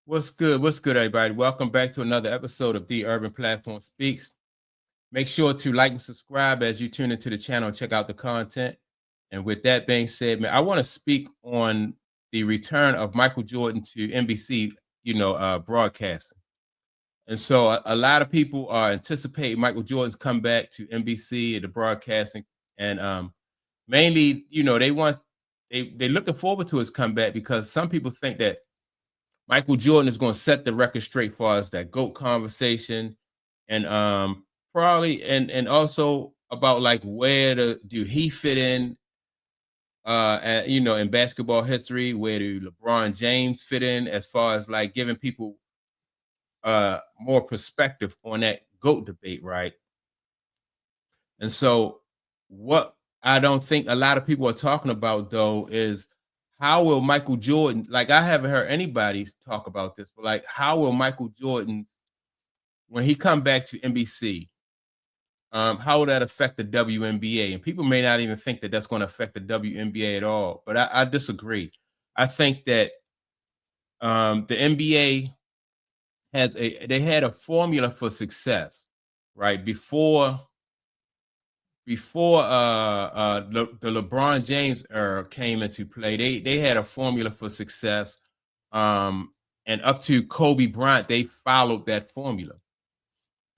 What's good? What's good, everybody? Welcome back to another episode of The Urban Platform Speaks. Make sure to like and subscribe as you tune into the channel and check out the content. And with that being said, man, I want to speak on the return of Michael Jordan to NBC, broadcasting. And so a lot of people are anticipating Michael Jordan's comeback to NBC and the broadcasting. And mainly, they're looking forward to his comeback because some people think that Michael Jordan is going to set the record straight for us that GOAT conversation, and probably and also about like where do he fit in, in basketball history. Where do LeBron James fit in as far as like giving people more perspective on that GOAT debate, right? And so what I don't think a lot of people are talking about though is how will Michael Jordan, like I haven't heard anybody talk about this, but like how will Michael Jordan's when he come back to NBC, how will that affect the WNBA? And people may not even think that that's going to affect the WNBA at all, but I disagree. I think that the NBA they had a formula for success, right? Before the LeBron James era came into play, they had a formula for success. And up to Kobe Bryant, they followed that formula.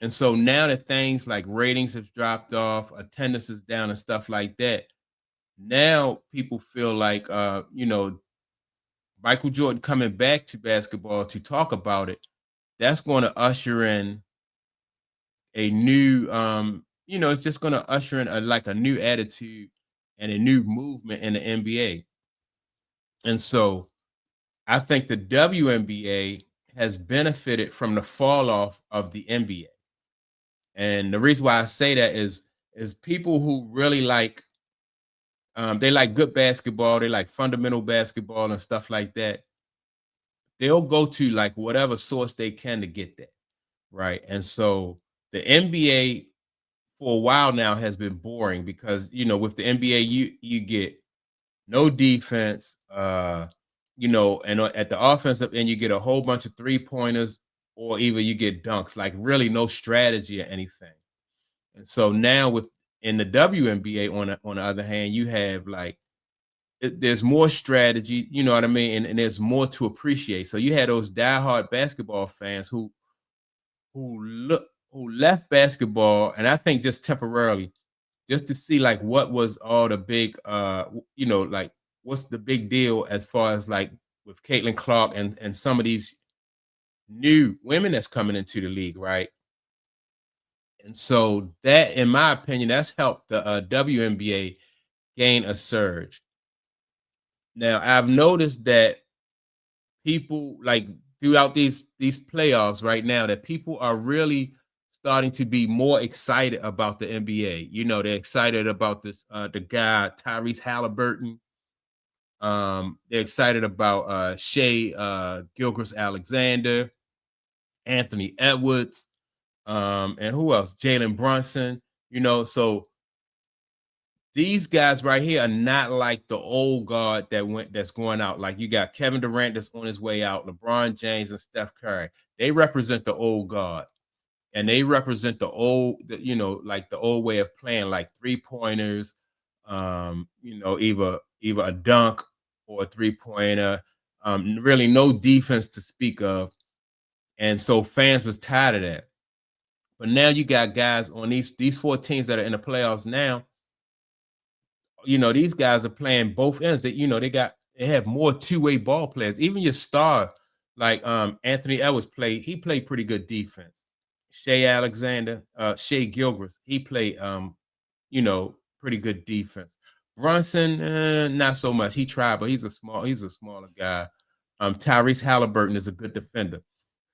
And so now that things like ratings have dropped off, attendance is down and stuff like that, now people feel like Michael Jordan coming back to basketball to talk about it, that's going to usher in a new it's just going to usher in a new attitude and a new movement in the NBA. And so I think the WNBA has benefited from the fall off of the NBA. And the reason why I say that is people who really like they like good basketball, they like fundamental basketball and stuff like that. They'll go to like whatever source they can to get that, right? And so the NBA for a while now has been boring because with the NBA you get no defense, and at the offensive end you get a whole bunch of three pointers or even you get dunks, like really no strategy or anything. And so now with in the WNBA on the other hand, you have like there's more strategy, you know what I mean, and there's more to appreciate. So you had those diehard basketball fans who left basketball, and I think just temporarily, just to see like what was all the big like what's the big deal as far as like with Caitlin Clark and some of these new women that's coming into the league, right? And so that, in my opinion, that's helped the WNBA gain a surge. Now I've noticed that people like throughout these playoffs right now that people are really starting to be more excited about the NBA. They're excited about this the guy Tyrese Halliburton. They're excited about Shea Gilgeous Alexander, Anthony Edwards, and who else? Jalen Brunson. So these guys right here are not like the old guard that's going out. Like you got Kevin Durant that's on his way out, LeBron James and Steph Curry. They represent the old guard, and they represent like the old way of playing, like three pointers, either a dunk or a three pointer. Really no defense to speak of, and so fans was tired of that. But now you got guys on these four teams that are in the playoffs now. These guys are playing both ends. They have more two-way ball players. Even your star, like Anthony Edwards he played pretty good defense. Shea Gilgeous, he played pretty good defense. Brunson, not so much. He tried, but he's a smaller guy. Tyrese Halliburton is a good defender.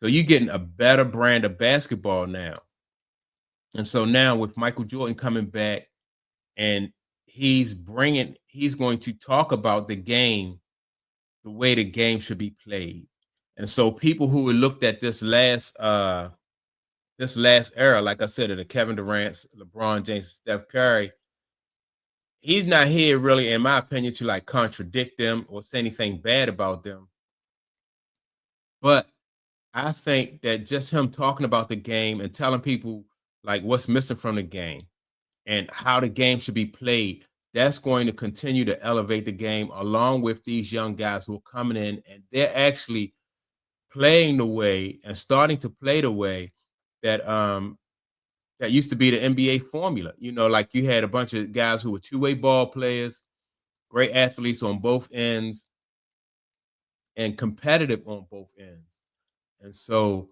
So you're getting a better brand of basketball now. And so now with Michael Jordan coming back, and he's going to talk about the game, the way the game should be played. And so people who looked at this last era, like I said, of the Kevin Durant, LeBron James, Steph Curry, he's not here really, in my opinion, to like contradict them or say anything bad about them. But I think that just him talking about the game and telling people like what's missing from the game and how the game should be played, that's going to continue to elevate the game along with these young guys who are coming in and they're actually playing the way and starting to play the way that that used to be the NBA formula. You know, like you had a bunch of guys who were two-way ball players, great athletes on both ends, and competitive on both ends. And so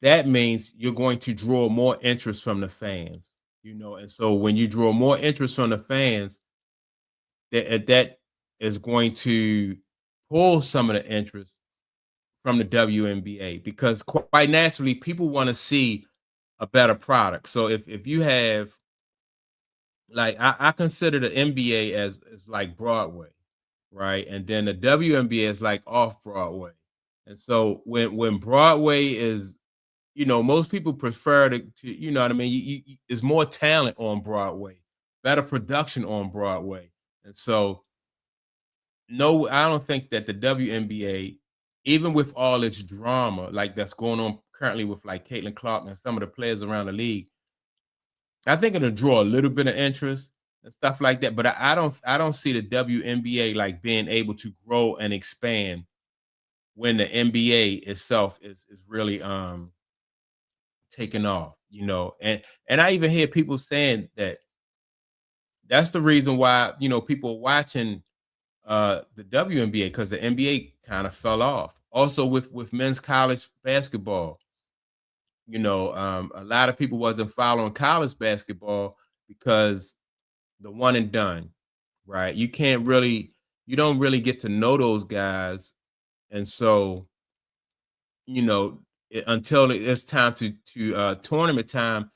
that means you're going to draw more interest from the fans, you know. And so when you draw more interest from the fans, that is going to pull some of the interest from the WNBA because quite naturally people want to see a better product. So if you have like I consider the NBA as like Broadway, right? And then the WNBA is like off Broadway. And so when Broadway is, you know, most people prefer to you know what I mean. There's more talent on Broadway, better production on Broadway, and so no, I don't think that the WNBA, even with all its drama like that's going on currently with like Caitlin Clark and some of the players around the league, I think it'll draw a little bit of interest and stuff like that. But I don't see the WNBA like being able to grow and expand when the NBA itself is really taking off, you know. And I even hear people saying that that's the reason why, you know, people are watching the WNBA because the NBA kind of fell off. Also with men's college basketball, you know, a lot of people wasn't following college basketball because the one and done, right? You don't really get to know those guys, and so you know until it's time to tournament time,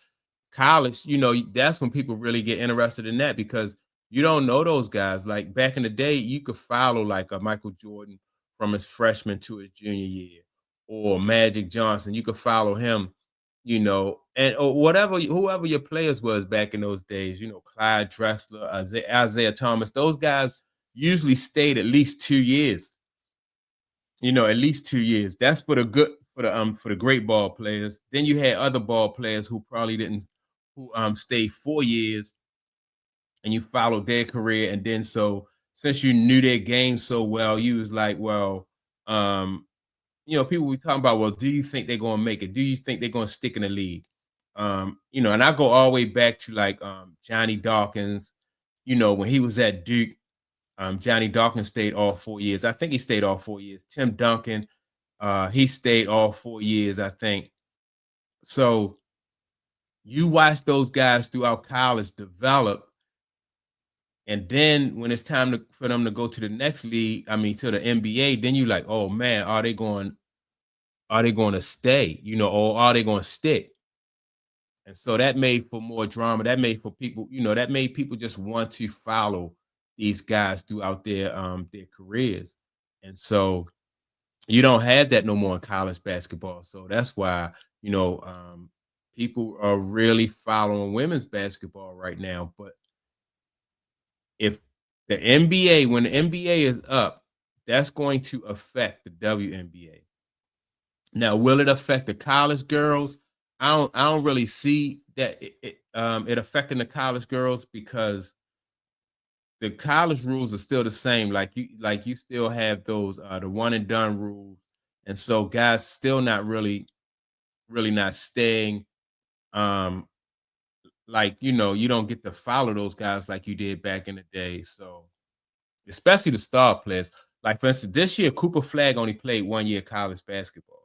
college, you know, that's when people really get interested in that because you don't know those guys. Like back in the day, you could follow like a Michael Jordan from his freshman to his junior year, or Magic Johnson. You could follow him, you know, and or whatever whoever your players was back in those days. You know, Clyde Drexler, Isaiah Thomas. Those guys usually stayed at least 2 years. You know, at least 2 years. That's for the good for the great ball players. Then you had other ball players who probably didn't who stayed 4 years and you followed their career. And then so since you knew their game so well, you was like, well, um, you know, people were talking about, well, do you think they're gonna make it? Do you think they're gonna stick in the league? You know, and I go all the way back to like Johnny Dawkins, you know, when he was at Duke. Johnny Dawkins stayed all 4 years. I think he stayed all 4 years. Tim Duncan, he stayed all 4 years, I think. So you watch those guys throughout college develop, and then when it's time for them to go to the next league, I mean to the NBA, then you like, oh man, are they going to stay? You know, or are they going to stick? And so that made for more drama. That made for people, you know, that made people just want to follow these guys throughout their careers. And so you don't have that no more in college basketball. So that's why, you know, people are really following women's basketball right now. But if the NBA, when the NBA is up, that's going to affect the WNBA. Now, will it affect the college girls? I don't really see that it affecting the college girls because the college rules are still the same. Like you still have those the one and done rules, and so guys still not really not staying. Um, like you know, you don't get to follow those guys like you did back in the day. So especially the star players. Like for instance, this year Cooper Flag only played 1 year college basketball.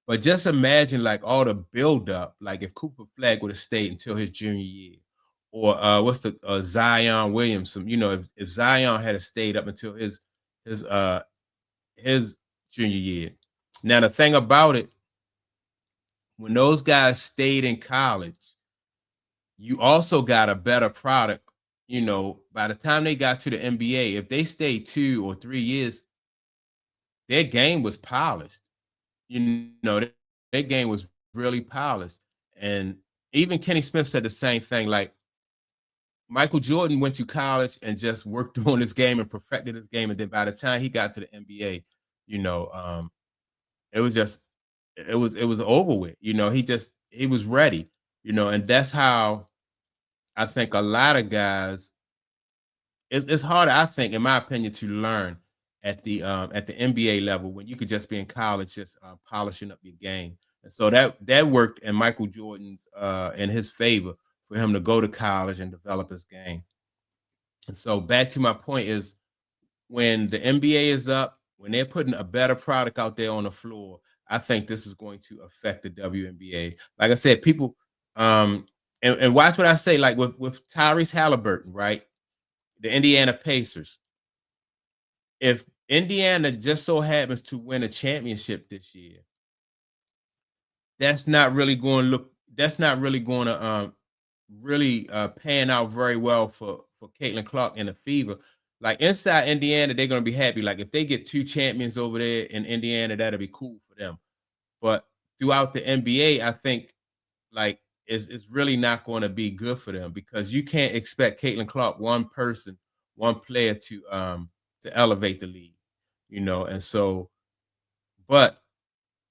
But just imagine like all the buildup, like if Cooper Flag would have stayed until his junior year, or what's the Zion Williamson, you know, if Zion had stayed up until his his junior year. Now the thing about it, when those guys stayed in college, you also got a better product. You know, by the time they got to the NBA, if they stayed 2 or 3 years, their game was polished. You know, their game was really polished. And even Kenny Smith said the same thing. Like Michael Jordan went to college and just worked on his game and perfected his game. And then by the time he got to the NBA, you know, it was just it was over with. He was ready, and that's how I think a lot of guys it's harder, I think, in my opinion, to learn at the NBA level when you could just be in college, just polishing up your game. And so that worked in Michael Jordan's in his favor for him to go to college and develop his game. And so back to my point is when the NBA is up, when they're putting a better product out there on the floor, I think this is going to affect the WNBA. Like I said, people and watch what I say, like with Tyrese Halliburton, right? The Indiana Pacers. If Indiana just so happens to win a championship this year, that's not really going to look. That's not really going to really pan out very well for Caitlin Clark and the Fever. Like inside Indiana, they're going to be happy. Like if they get two champions over there in Indiana, that'll be cool for them. But throughout the NBA, I think like it's really not going to be good for them because you can't expect Caitlin Clark, one person, one player to elevate the league, And so, but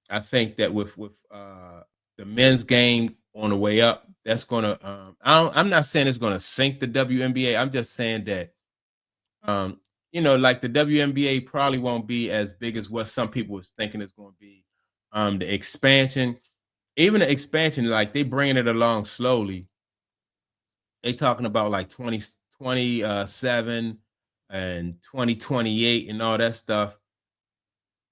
I think that with the men's game on the way up, that's gonna I'm not saying it's gonna sink the WNBA. I'm just saying that um, like the WNBA probably won't be as big as what some people was thinking it's gonna be. The expansion, even the expansion, like they bringing it along slowly. They talking about like 2027 and 2028 and all that stuff.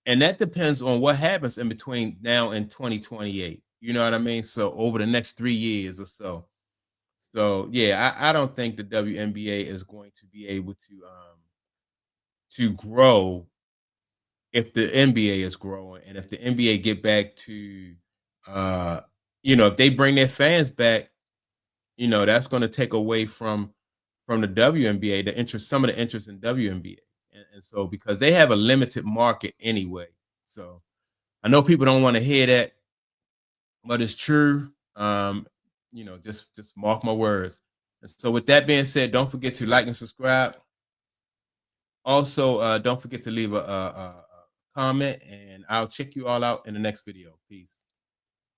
And that depends on what happens in between now and 2028. You know what I mean? So over the next 3 years or so. So yeah, I don't think the WNBA is going to be able to grow if the NBA is growing and if the NBA get back to if they bring their fans back, that's going to take away from the WNBA, some of the interest in WNBA. And so because they have a limited market anyway. So I know people don't want to hear that, but it's true. Just mark my words. And so with that being said, don't forget to like and subscribe. Also, don't forget to leave a comment, and I'll check you all out in the next video. Peace.